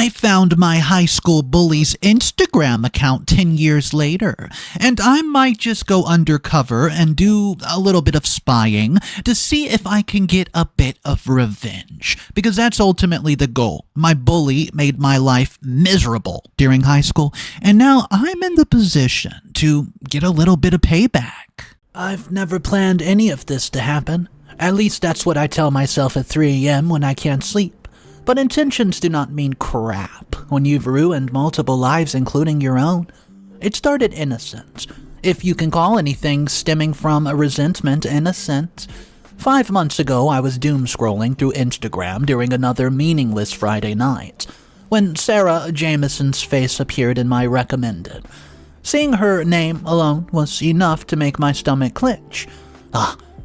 I found my high school bully's Instagram account 10 years later, and I might just go undercover and do a little bit of spying to see if I can get a bit of revenge, because that's ultimately the goal. My bully made my life miserable during high school, and now I'm in the position to get a little bit of payback. I've never planned any of this to happen. At least that's what I tell myself at 3 a.m. when I can't sleep. But intentions do not mean crap when you've ruined multiple lives, including your own. It started innocent, if you can call anything stemming from a resentment innocent. 5 months ago, I was doom scrolling through Instagram during another meaningless Friday night, when Sarah Jameson's face appeared in my recommended. Seeing her name alone was enough to make my stomach clench.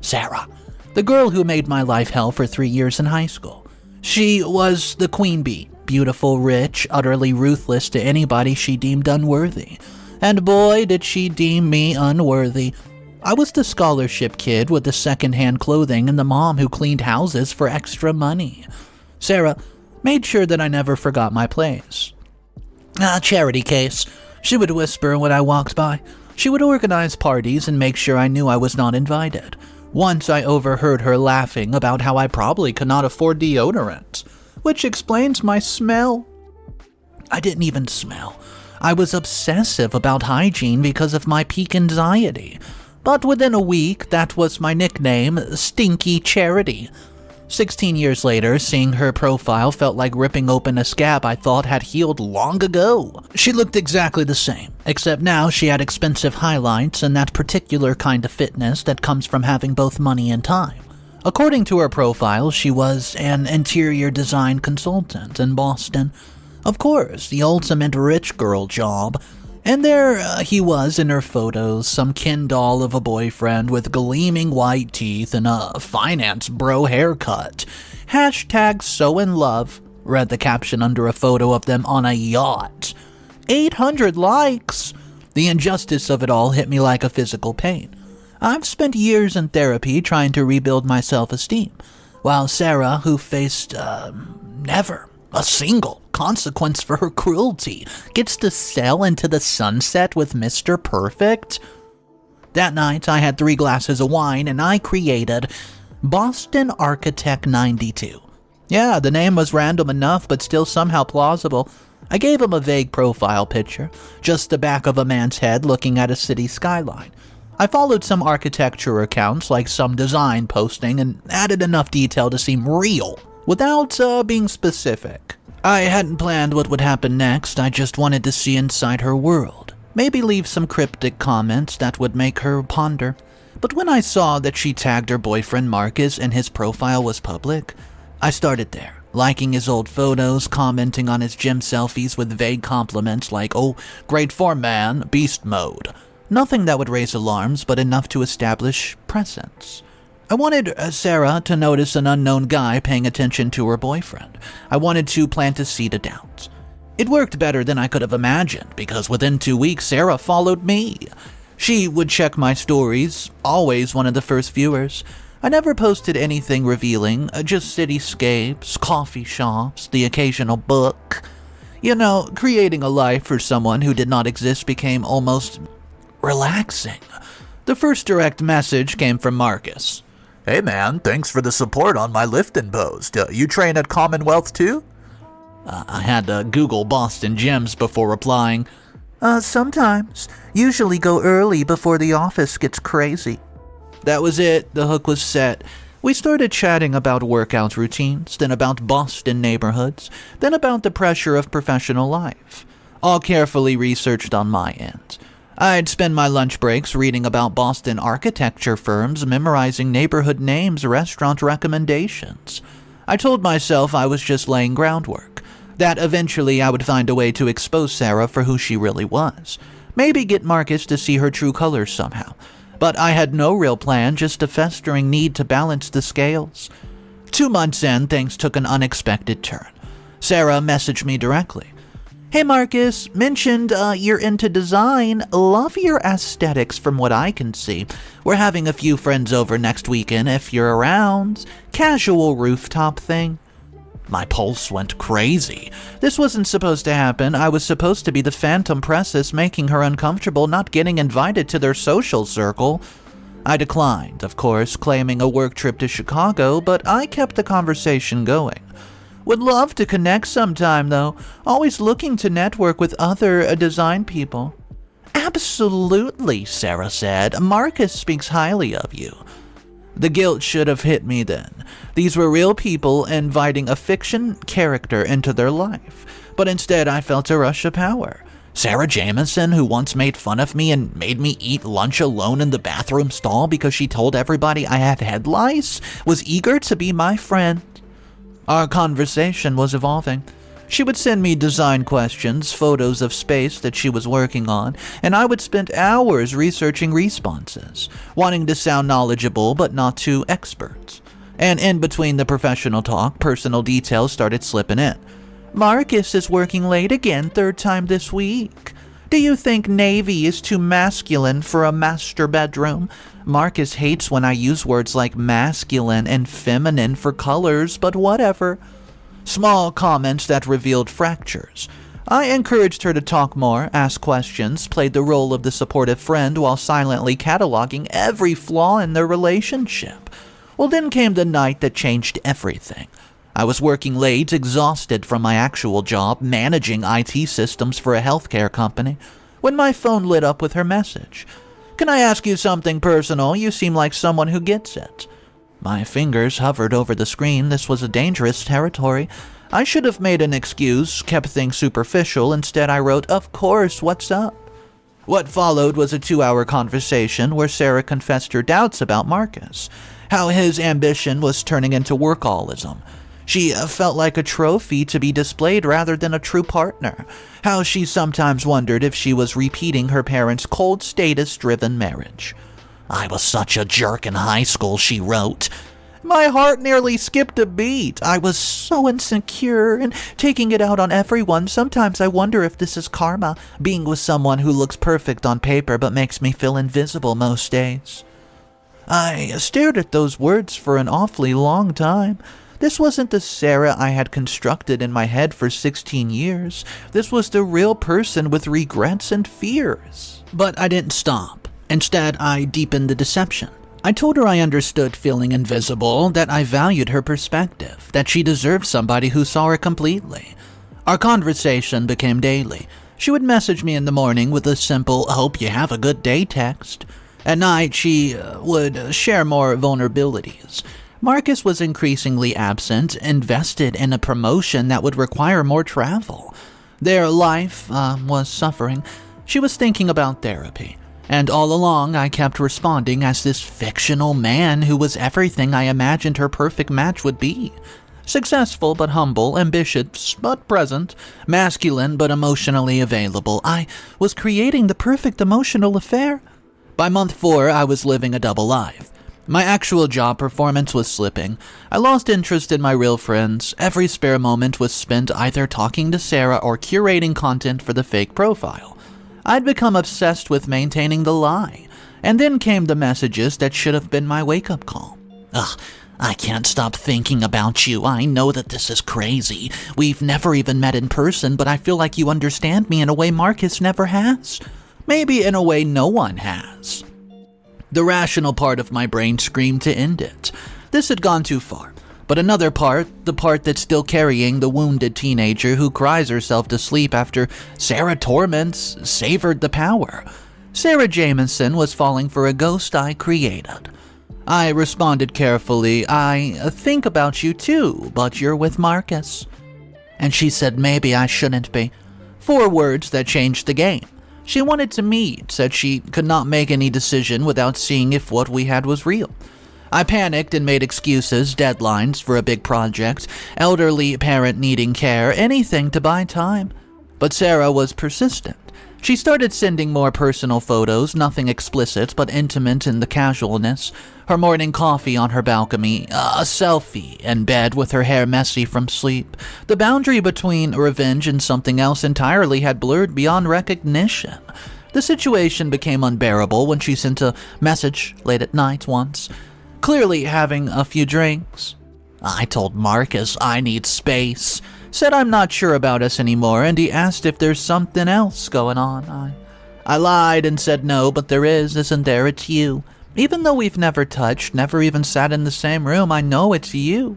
Sarah, the girl who made my life hell for 3 years in high school. She was the queen bee, beautiful, rich, utterly ruthless to anybody she deemed unworthy. And boy, did she deem me unworthy. I was the scholarship kid with the second-hand clothing and the mom who cleaned houses for extra money. Sarah made sure that I never forgot my place. Charity case, she would whisper when I walked by. She would organize parties and make sure I knew I was not invited. Once I overheard her laughing about how I probably could not afford deodorant, which explains my smell. I didn't even smell. I was obsessive about hygiene because of my peak anxiety. But within a week, that was my nickname, Stinky Charity. 16 years later, seeing her profile felt like ripping open a scab I thought had healed long ago. She looked exactly the same, except now she had expensive highlights and that particular kind of fitness that comes from having both money and time. According to her profile, she was an interior design consultant in Boston. Of course, the ultimate rich girl job. And there he was in her photos, some Ken doll of a boyfriend with gleaming white teeth and a finance bro haircut. Hashtag so in love, read the caption under a photo of them on a yacht. 800 likes! The injustice of it all hit me like a physical pain. I've spent years in therapy trying to rebuild my self-esteem, while Sarah, who faced, never a single consequence for her cruelty, gets to sail into the sunset with Mr. Perfect. That night, I had 3 glasses of wine and I created Boston Architect 92. Yeah, the name was random enough, but still somehow plausible. I gave him a vague profile picture, just the back of a man's head looking at a city skyline. I followed some architecture accounts, like some design posting, and added enough detail to seem real, without being specific. I hadn't planned what would happen next, I just wanted to see inside her world. Maybe leave some cryptic comments that would make her ponder. But when I saw that she tagged her boyfriend Marcus and his profile was public, I started there, liking his old photos, commenting on his gym selfies with vague compliments like, "Oh, great form man, beast mode." Nothing that would raise alarms, but enough to establish presence. I wanted Sarah to notice an unknown guy paying attention to her boyfriend. I wanted to plant a seed of doubt. It worked better than I could have imagined, because within 2 weeks, Sarah followed me. She would check my stories, always one of the first viewers. I never posted anything revealing, just cityscapes, coffee shops, the occasional book. You know, creating a life for someone who did not exist became almost relaxing. The first direct message came from Marcus. "Hey man, thanks for the support on my lifting post. You train at Commonwealth too?" I had to Google Boston gyms before replying. Sometimes. Usually go early before the office gets crazy. That was it. The hook was set. We started chatting about workout routines, then about Boston neighborhoods, then about the pressure of professional life. All carefully researched on my end. I'd spend my lunch breaks reading about Boston architecture firms, memorizing neighborhood names, restaurant recommendations. I told myself I was just laying groundwork, that eventually I would find a way to expose Sarah for who she really was. Maybe get Marcus to see her true colors somehow. But I had no real plan, just a festering need to balance the scales. 2 months in, things took an unexpected turn. Sarah messaged me directly. "Hey Marcus, mentioned you're into design. Love your aesthetics from what I can see. We're having a few friends over next weekend if you're around. Casual rooftop thing." My pulse went crazy. This wasn't supposed to happen. I was supposed to be the phantom princess making her uncomfortable not getting invited to their social circle. I declined, of course, claiming a work trip to Chicago, but I kept the conversation going. Would love to connect sometime, though. Always looking to network with other design people. Absolutely, Sarah said. Marcus speaks highly of you. The guilt should have hit me then. These were real people inviting a fiction character into their life. But instead, I felt a rush of power. Sarah Jameson, who once made fun of me and made me eat lunch alone in the bathroom stall because she told everybody I had head lice, was eager to be my friend. Our conversation was evolving. She would send me design questions, photos of space that she was working on, and I would spend hours researching responses, wanting to sound knowledgeable but not too expert. And in between the professional talk, personal details started slipping in. Marcus is working late again, 3rd time this week. Do you think navy is too masculine for a master bedroom? Marcus hates when I use words like masculine and feminine for colors, but whatever. Small comments that revealed fractures. I encouraged her to talk more, ask questions, played the role of the supportive friend while silently cataloging every flaw in their relationship. Well, then came the night that changed everything. I was working late, exhausted from my actual job, managing IT systems for a healthcare company, when my phone lit up with her message. Can I ask you something personal? You seem like someone who gets it. My fingers hovered over the screen. This was a dangerous territory. I should have made an excuse, kept things superficial. Instead, I wrote, "Of course, what's up?" What followed was a 2-hour conversation where Sarah confessed her doubts about Marcus, how his ambition was turning into workaholism. She felt like a trophy to be displayed rather than a true partner, how she sometimes wondered if she was repeating her parents' cold status-driven marriage. I was such a jerk in high school, she wrote. My heart nearly skipped a beat. I was so insecure and taking it out on everyone. Sometimes I wonder if this is karma, being with someone who looks perfect on paper but makes me feel invisible most days. I stared at those words for an awfully long time. This wasn't the Sarah I had constructed in my head for 16 years. This was the real person with regrets and fears. But I didn't stop. Instead, I deepened the deception. I told her I understood feeling invisible, that I valued her perspective, that she deserved somebody who saw her completely. Our conversation became daily. She would message me in the morning with a simple, "Hope you have a good day" text. At night, she would share more vulnerabilities. Marcus was increasingly absent, invested in a promotion that would require more travel. Their life was suffering. She was thinking about therapy. And all along, I kept responding as this fictional man who was everything I imagined her perfect match would be. Successful but humble, ambitious but present, masculine but emotionally available. I was creating the perfect emotional affair. By month 4, I was living a double life. My actual job performance was slipping. I lost interest in my real friends. Every spare moment was spent either talking to Sarah or curating content for the fake profile. I'd become obsessed with maintaining the lie. And then came the messages that should have been my wake-up call. Ugh, I can't stop thinking about you. I know that this is crazy. We've never even met in person, but I feel like you understand me in a way Marcus never has. Maybe in a way no one has. The rational part of my brain screamed to end it. This had gone too far. But another part, the part that's still carrying the wounded teenager who cries herself to sleep after Sarah torments, savored the power. Sarah Jameson was falling for a ghost I created. I responded carefully, "I think about you too, but you're with Marcus." And she said maybe I shouldn't be. 4 words that changed the game. She wanted to meet, said she could not make any decision without seeing if what we had was real. I panicked and made excuses, deadlines for a big project, elderly parent needing care, anything to buy time. But Sarah was persistent. She started sending more personal photos, nothing explicit but intimate in the casualness. Her morning coffee on her balcony, a selfie in bed with her hair messy from sleep. The boundary between revenge and something else entirely had blurred beyond recognition. The situation became unbearable when she sent a message late at night once, clearly having a few drinks. I told Marcus I need space, said I'm not sure about us anymore, and he asked if there's something else going on. I lied and said no, but there is, isn't there? It's you. Even though we've never touched, never even sat in the same room, I know it's you.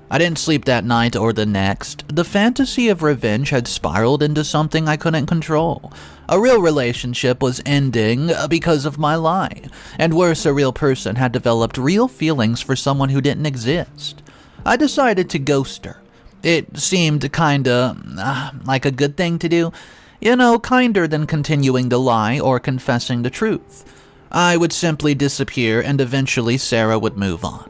I didn't sleep that night or the next. The fantasy of revenge had spiraled into something I couldn't control. A real relationship was ending because of my lie. And worse, a real person had developed real feelings for someone who didn't exist. I decided to ghost her. It seemed kinda like a good thing to do. You know, kinder than continuing to lie or confessing the truth. I would simply disappear and eventually Sarah would move on.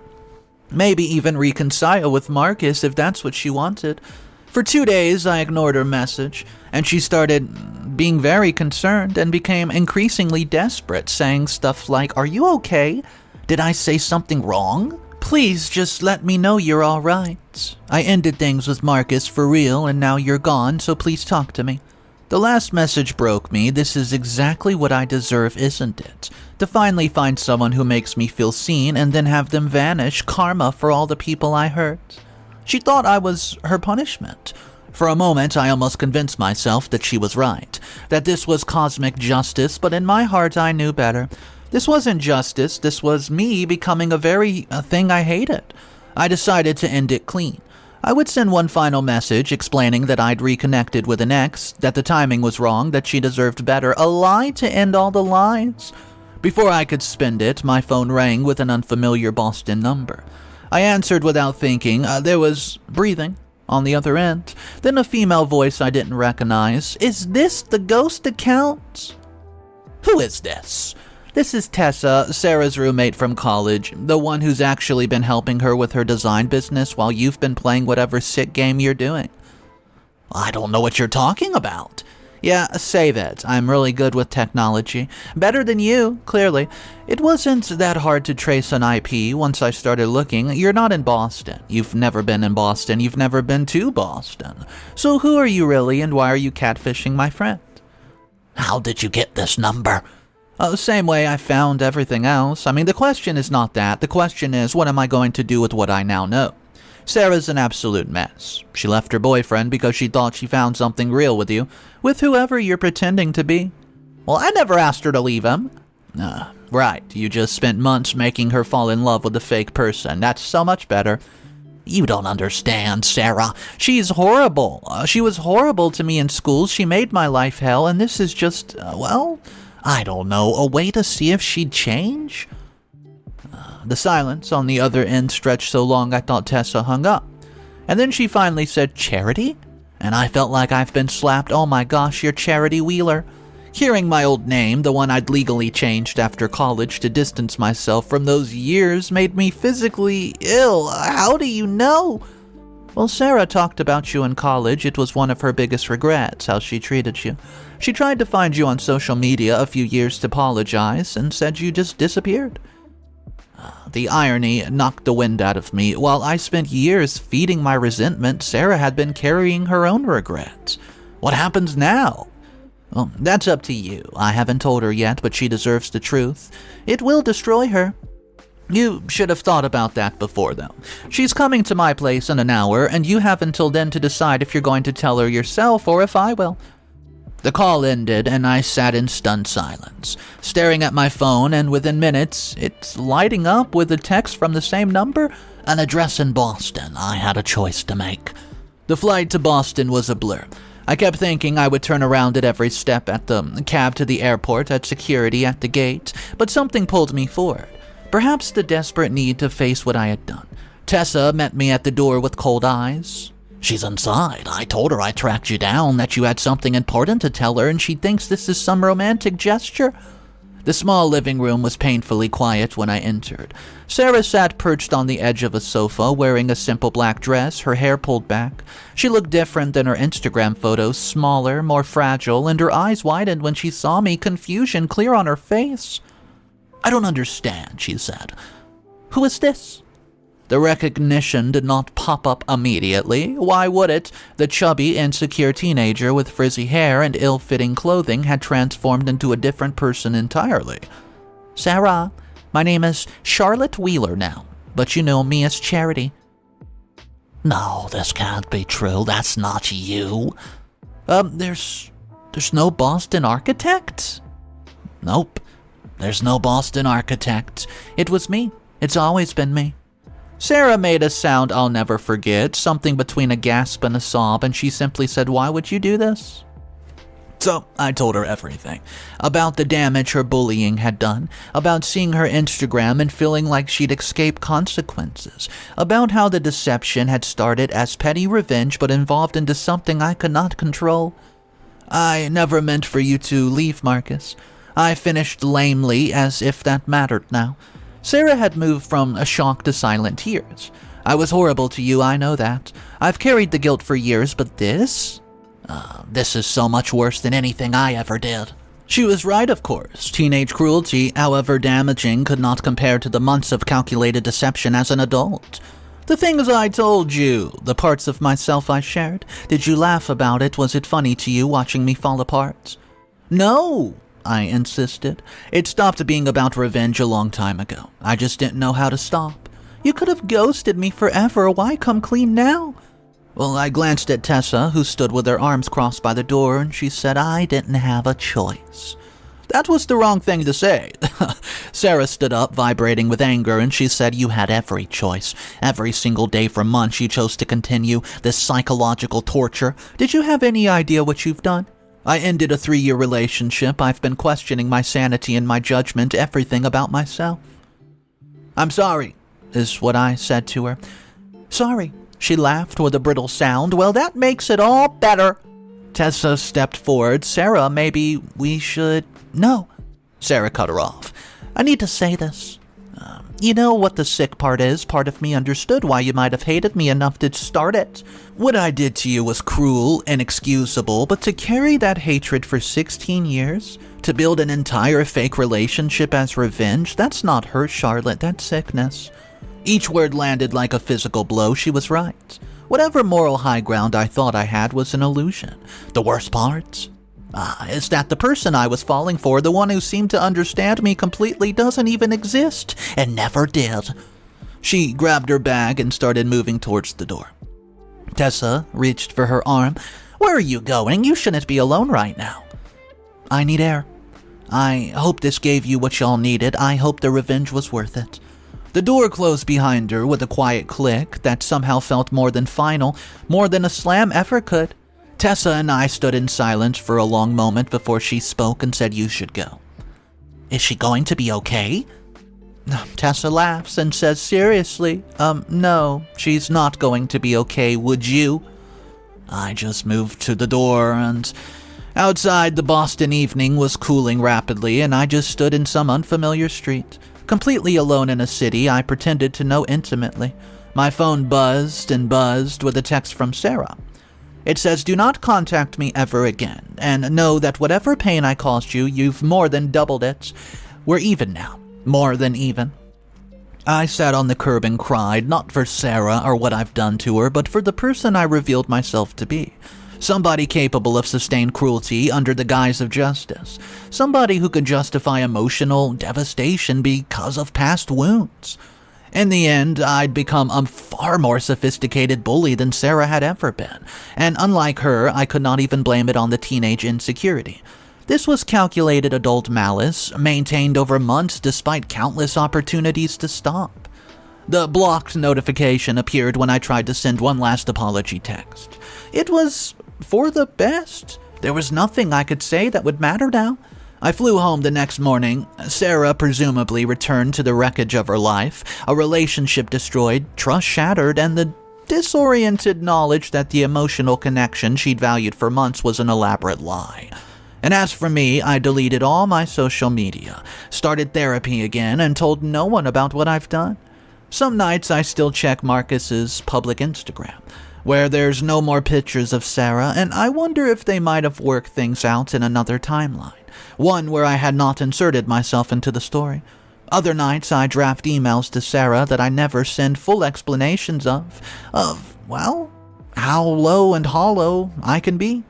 Maybe even reconcile with Marcus if that's what she wanted. For 2 days, I ignored her message, and she started being very concerned and became increasingly desperate, saying stuff like, "Are you okay? Did I say something wrong? Please just let me know you're all right. I ended things with Marcus for real, and now you're gone, so please talk to me." The last message broke me. This is exactly what I deserve, isn't it? To finally find someone who makes me feel seen and then have them vanish, karma for all the people I hurt. She thought I was her punishment. For a moment, I almost convinced myself that she was right, that this was cosmic justice, but in my heart I knew better. This wasn't justice, this was me becoming a thing I hated. I decided to end it clean. I would send one final message explaining that I'd reconnected with an ex, that the timing was wrong, that she deserved better, a lie to end all the lies. Before I could spend it, my phone rang with an unfamiliar Boston number. I answered without thinking. There was breathing on the other end, then a female voice I didn't recognize. "Is this the ghost account?" "Who is this?" "This is Tessa, Sarah's roommate from college, the one who's actually been helping her with her design business while you've been playing whatever sick game you're doing." "I don't know what you're talking about." "Yeah, save it. I'm really good with technology. Better than you, clearly. It wasn't that hard to trace an IP once I started looking. You're not in Boston. You've never been in Boston. You've never been to Boston. So who are you really, and why are you catfishing my friend?" "How did you get this number?" Same way I found everything else. I mean, the question is not that. The question is, what am I going to do with what I now know? Sarah's an absolute mess. She left her boyfriend because she thought she found something real with you, with whoever you're pretending to be. Well, I never asked her to leave him. Right. You just spent months making her fall in love with a fake person. That's so much better. You don't understand, Sarah. She's horrible. She was horrible to me in school. She made my life hell, and this is just, I don't know, a way to see if she'd change? The silence on the other end stretched so long I thought Tessa hung up. And then she finally said, "Charity?" And I felt like I've been slapped. "Oh my gosh, you're Charity Wheeler." Hearing my old name, the one I'd legally changed after college to distance myself from those years, made me physically ill. "How do you know?" "Well, Sarah talked about you in college. It was one of her biggest regrets, how she treated you. She tried to find you on social media a few years to apologize and said you just disappeared." The irony knocked the wind out of me. While I spent years feeding my resentment, Sarah had been carrying her own regrets. What happens now? Well, that's up to you. I haven't told her yet, but she deserves the truth. It will destroy her. You should have thought about that before, though. She's coming to my place in an hour, and you have until then to decide if you're going to tell her yourself or if I will. The call ended, and I sat in stunned silence, staring at my phone, and within minutes, it's lighting up with a text from the same number, an address in Boston. I had a choice to make. The flight to Boston was a blur. I kept thinking I would turn around at every step, at the cab to the airport, at security, at the gate, but something pulled me forward. Perhaps the desperate need to face what I had done. Tessa met me at the door with cold eyes. "She's inside. I told her I tracked you down, that you had something important to tell her, and she thinks this is some romantic gesture." The small living room was painfully quiet when I entered. Sarah sat perched on the edge of a sofa, wearing a simple black dress, her hair pulled back. She looked different than her Instagram photos, smaller, more fragile, and her eyes widened when she saw me, confusion clear on her face. "I don't understand," she said. "Who is this?" The recognition did not pop up immediately. Why would it? The chubby, insecure teenager with frizzy hair and ill-fitting clothing had transformed into a different person entirely. "Sarah, my name is Charlotte Wheeler now, but you know me as Charity." No, this can't be true. That's not you. There's no Boston architect? Nope. There's no Boston architect. It was me. It's always been me. Sarah made a sound I'll never forget, something between a gasp and a sob, and she simply said, "Why would you do this?" So I told her everything. About the damage her bullying had done, about seeing her Instagram and feeling like she'd escape consequences, about how the deception had started as petty revenge but evolved into something I could not control. "I never meant for you to leave, Marcus." I finished lamely, as if that mattered now. Sarah had moved from a shock to silent tears. "I was horrible to you, I know that. I've carried the guilt for years, but this is so much worse than anything I ever did." She was right, of course. Teenage cruelty, however damaging, could not compare to the months of calculated deception as an adult. "The things I told you, the parts of myself I shared, did you laugh about it? Was it funny to you watching me fall apart?" "No," I insisted. "It stopped being about revenge a long time ago. I just didn't know how to stop. You could have ghosted me forever. Why come clean now?" Well, I glanced at Tessa, who stood with her arms crossed by the door, and she said I didn't have a choice. That was the wrong thing to say. Sarah stood up, vibrating with anger, and she said you had every choice. Every single day for months you chose to continue this psychological torture. Did you have any idea what you've done? I ended a 3-year relationship. I've been questioning my sanity and my judgment, everything about myself. "I'm sorry," is what I said to her. "Sorry," she laughed with a brittle sound. "Well, that makes it all better." Tessa stepped forward. "Sarah, maybe we should—" "No," Sarah cut her off. "I need to say this. You know what the sick part is? Part of me understood why you might have hated me enough to start it. What I did to you was cruel, inexcusable, but to carry that hatred for 16 years, to build an entire fake relationship as revenge, that's not hurt, Charlotte, that's sickness." Each word landed like a physical blow. She was right. Whatever moral high ground I thought I had was an illusion. The worst part? Is that the person I was falling for, the one who seemed to understand me completely, doesn't even exist, and never did. She grabbed her bag and started moving towards the door. Tessa reached for her arm. "Where are you going? You shouldn't be alone right now." "I need air. I hope this gave you what y'all needed. I hope the revenge was worth it." The door closed behind her with a quiet click that somehow felt more than final, more than a slam ever could. Tessa and I stood in silence for a long moment before she spoke and said, "You should go." "Is she going to be okay?" Tessa laughs and says seriously, "No, she's not going to be okay, would you?" I just moved to the door, and outside the Boston evening was cooling rapidly, and I just stood in some unfamiliar street. Completely alone in a city I pretended to know intimately. My phone buzzed and buzzed with a text from Sarah. It says, "Do not contact me ever again, and know that whatever pain I caused you, you've more than doubled it. We're even now. More than even." I sat on the curb and cried, not for Sarah or what I've done to her, but for the person I revealed myself to be. Somebody capable of sustained cruelty under the guise of justice. Somebody who could justify emotional devastation because of past wounds. In the end, I'd become a far more sophisticated bully than Sarah had ever been, and unlike her, I could not even blame it on the teenage insecurity. This was calculated adult malice, maintained over months despite countless opportunities to stop. The blocked notification appeared when I tried to send one last apology text. It was for the best. There was nothing I could say that would matter now. I flew home the next morning. Sarah presumably returned to the wreckage of her life, a relationship destroyed, trust shattered, and the disoriented knowledge that the emotional connection she'd valued for months was an elaborate lie. And as for me, I deleted all my social media, started therapy again, and told no one about what I've done. Some nights I still check Marcus's public Instagram, where there's no more pictures of Sarah, and I wonder if they might have worked things out in another timeline, one where I had not inserted myself into the story. Other nights I draft emails to Sarah that I never send full explanations of, well, how low and hollow I can be.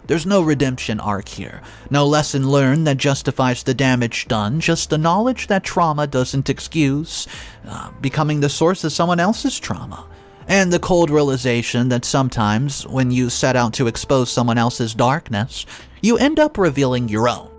There's no redemption arc here, no lesson learned that justifies the damage done, just the knowledge that trauma doesn't excuse becoming the source of someone else's trauma. and the cold realization that sometimes, when you set out to expose someone else's darkness, you end up revealing your own.